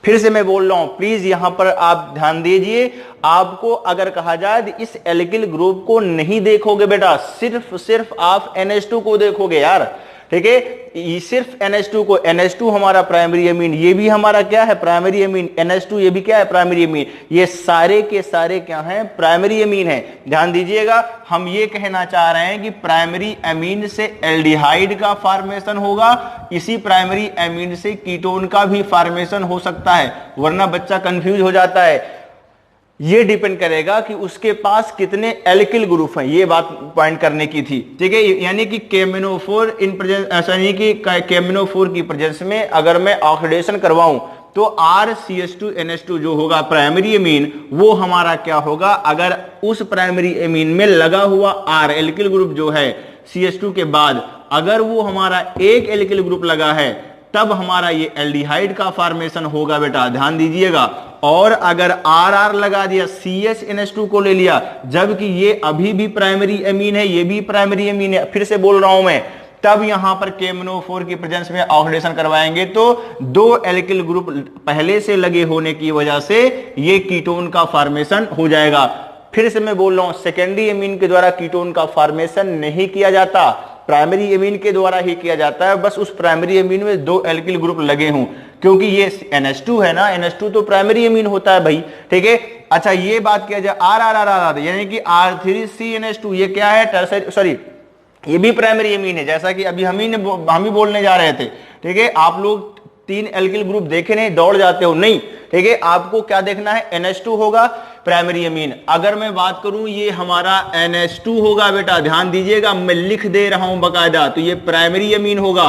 फिर से मैं बोल रहा हूं, प्लीज यहां पर आप ध्यान दीजिए। आपको अगर कहा जाए इस एल्किल ग्रुप को नहीं देखोगे बेटा, सिर्फ आप NH2 को देखोगे यार। ठीक है, सिर्फ NH2 को, NH2 हमारा प्राइमरी अमीन, ये भी हमारा क्या है, प्राइमरी अमीन, NH2 ये भी क्या है, प्राइमरी अमीन। ये सारे के सारे क्या हैं, प्राइमरी अमीन है। ध्यान दीजिएगा, हम ये कहना चाह रहे हैं कि प्राइमरी अमीन से एल्डिहाइड का फॉर्मेशन होगा, इसी प्राइमरी अमीन से कीटोन का भी फॉर्मेशन हो सकता है, वरना बच्चा कंफ्यूज हो जाता है। ये डिपेंड करेगा कि उसके पास कितने एल्किल ग्रुप हैं, ये बात पॉइंट करने की थी। ठीक है, यानी कि केमिनोफोर इन प्रेजेंस, ऐसा नहीं कि केमिनोफोर की प्रेजेंस में अगर मैं ऑक्सीडेशन करवाऊं तो RCH2NH2 जो होगा प्राइमरी अमीन, वो हमारा क्या होगा, अगर उस प्राइमरी अमीन में लगा हुआ R एल्किल ग्रुप जो है CH2 के बाद, अगर वो हमारा एक एल्किल ग्रुप लगा है, तब हमारा ये एल्डिहाइड का फॉर्मेशन होगा बेटा, ध्यान दीजिएगा। और अगर RR लगा दिया, CHNH2 को ले लिया, जबकि ये अभी भी प्राइमरी अमीन है, ये भी प्राइमरी अमीन है, फिर से बोल रहा हूं मैं, तब यहां पर KMNO4 की प्रेजेंस में ऑक्सीडेशन करवाएंगे तो दो एल्किल ग्रुप पहले से लगे होने की वजह से ये कीटोन का फॉर्मेशन हो जाएगा। फिर से मैं बोल रहा हूं, सेकेंडरी अमीन के द्वारा कीटोन का फॉर्मेशन नहीं किया जाता, प्राइमरी अमीन के द्वारा ही किया जाता है। बस उस प्राइमरी अमीन में दो एल्किल ग्रुप लगे हों, क्योंकि ये NH2 है ना, NH2 तो प्राइमरी अमीन होता है भाई। ठीक है, अच्छा ये बात किया जाए RR यानी कि R3CNH2, ये क्या है, टर्सरी, सॉरी ये भी प्राइमरी अमीन है, जैसा कि अभी हम ही बोलने जा रहे थे। ठीक है, आप लोग तीन एल्किल ग्रुप देखे नहीं, दौड़ जाते हो नहीं। ठीक है, आपको क्या देखना है, NH2 होगा प्राइमरी अमीन। अगर मैं बात करूं ये हमारा NH2 होगा बेटा, ध्यान दीजिएगा, मैं लिख दे रहा हूं बकायदा, तो ये प्राइमरी अमीन होगा,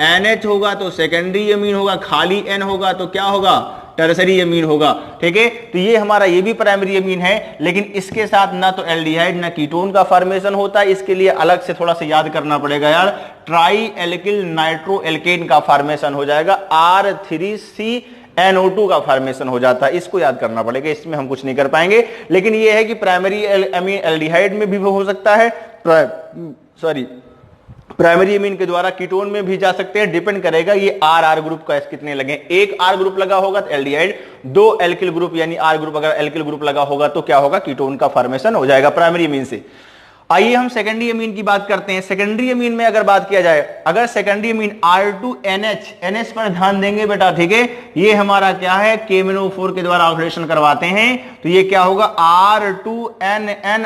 NH होगा तो सेकेंडरी अमीन होगा, खाली N होगा तो क्या होगा, टर्सरी अमीन होगा। ठीक है, तो ये हमारा ये भी प्राइमरी अमीन है, लेकिन इसके साथ ना तो एल्डिहाइड ना कीटोन का फॉर्मेशन होता है। इसके लिए अलग से थोड़ा सा याद करना पड़ेगा यार, ट्राई एल्किल नाइट्रो एल्केन का फॉर्मेशन हो जाएगा, R3CNO2 का फॉर्मेशन हो जाता है, इसको याद करना पड़ेगा, इसमें हम कुछ नहीं कर पाएंगे। लेकिन ये है कि प्राइमरी अमीन एल्डिहाइड में भी हो सकता है, प्राइमरी अमीन के द्वारा कीटोन में भी जा सकते हैं, डिपेंड करेगा ये RR ग्रुप का कितने लगे। एक R ग्रुप लगा होगा तो एल्डिहाइड, दो एल्किल ग्रुप यानी R ग्रुप अगर एल्किल ग्रुप लगा होगा तो क्या होगा, कीटोन का फॉर्मेशन हो जाएगा प्राइमरी अमीन से। आइए हम सेकेंडरी अमीन की बात करते हैं। सेकेंडरी अमीन में अगर बात किया जाए, अगर सेकेंडरी अमीन R2NH पर ध्यान देंगे बेटा, ठीक है, ये हमारा क्या है, KMNO4 के द्वारा ऑक्सीडेशन करवाते हैं, तो ये क्या होगा, R2NN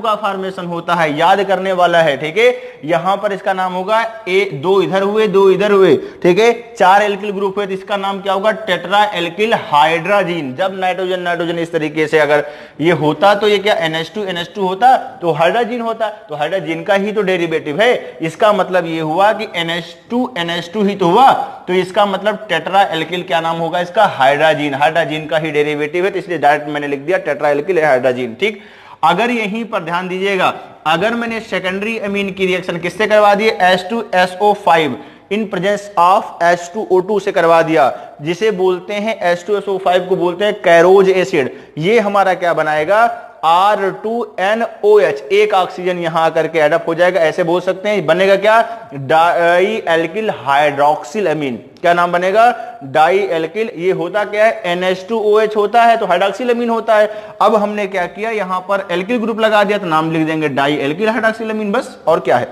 का फॉर्मेशन होता है, याद करने वाला है। ठीक है, यहां पर इसका नाम होगा दो इधर हुए दो इधर हुए, ठीक है, चार एल्किल ग्रुप हुए तो इसका नाम क्या होगा, टेट्रा एल्किल हाइड्राजीन। जब नाइट्रोजन नाइट्रोजन इस तरीके से अगर ये होता तो ये क्या NH2 होता तो हाइड्राजीन होता, तो हाइड्रोजन का ही तो डेरिवेटिव है। इसका मतलब ये हुआ कि NH2 ही तो हुआ, तो इसका मतलब टेट्रा एल्किल क्या नाम होगा इसका, हाइड्रोजन का ही डेरिवेटिव है, तो इसलिए डायरेक्ट मैंने लिख दिया टेट्रा एल्किल हाइड्रोजन। ठीक, अगर यहीं पर ध्यान दीजिएगा, अगर मैंने सेकेंडरी अमीन की रिएक्शन किससे करवा दी, H2SO5, in presence of H2O2 से करवा दिया, जिसे बोलते हैं H2SO5 को बोलते हैं कैरोज एसिड। ये हमारा क्या बनाएगा, R2NOH, एक ऑक्सीजन यहां आकर के एडअप हो जाएगा, ऐसे बोल सकते हैं। बनेगा क्या, डाई एल्किल हाइड्रोक्सिल अमीन। क्या नाम बनेगा, डाई एल्किल। ये होता क्या है, NH2OH होता है तो हाइड्रोक्सिल अमीन होता है। अब हमने क्या किया, यहां पर एल्किल ग्रुप लगा दिया तो नाम लिख देंगे डाई एल्किल हाइड्रोक्सिल अमीन, बस। और क्या है,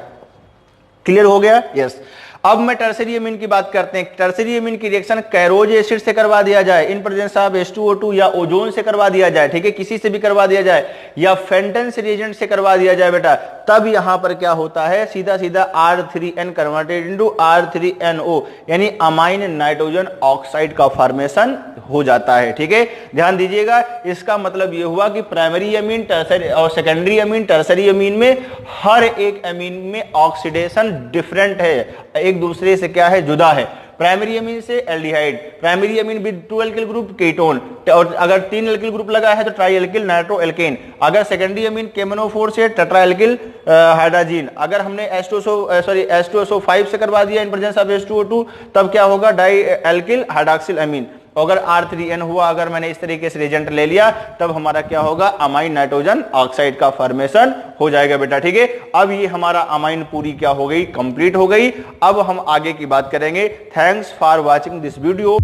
क्लियर हो गया, यस। अब मैं टर्सरी अमीन की बात करते हैं। टर्सरी अमीन की रिएक्शन कैरोज एसिड से करवा दिया जाए, इन प्रेजेंस ऑफ H2O2, या ओजोन से करवा दिया जाए, ठीक है, किसी से भी करवा दिया जाए, या फेंटन रिएजेंट से करवा दिया जाए बेटा, तब यहां पर क्या होता है, सीधा सीधा R3N कन्वर्टेड इनटू R3NO, यानी अमाइन नाइट्रोजन ऑक्साइड का फॉर्मेशन हो जाता है, ठीक है। ध्यान दीजिएगा, इसका मतलब यह हुआ कि प्राइमरी अमीन, टर्सरी और सेकेंडरी अमीन, टर्सरी अमीन में हर एक अमीन में ऑक्सीडेशन डिफरेंट है, एक दूसरे से क्या है, जुदा है। प्राइमरी अमीन से aldehyde, primary amine with 2 alkyl group ketone, और अगर 3 एल्किल ग्रुप लगा है तो ट्राई एल्किल नाइट्रो एल्केन। अगर सेकेंडरी अमीन KMNO4 से टेट्रा एल्किल हाइड्रोजीन। अगर हमने H2SO5 से करवा दिया इन प्रेजेंस ऑफ H2O2, तब क्या होगा, डाई एल्किल हाइड्रोक्सिल अमीन। अगर R3N हुआ, अगर मैंने इस तरीके से रिएजेंट ले लिया, तब हमारा क्या होगा, अमाइन नाइट्रोजन ऑक्साइड का फॉर्मेशन हो जाएगा बेटा, ठीक है। अब ये हमारा अमाइन पूरी क्या हो गई, कंप्लीट हो गई। अब हम आगे की बात करेंगे। Thanks for watching this video.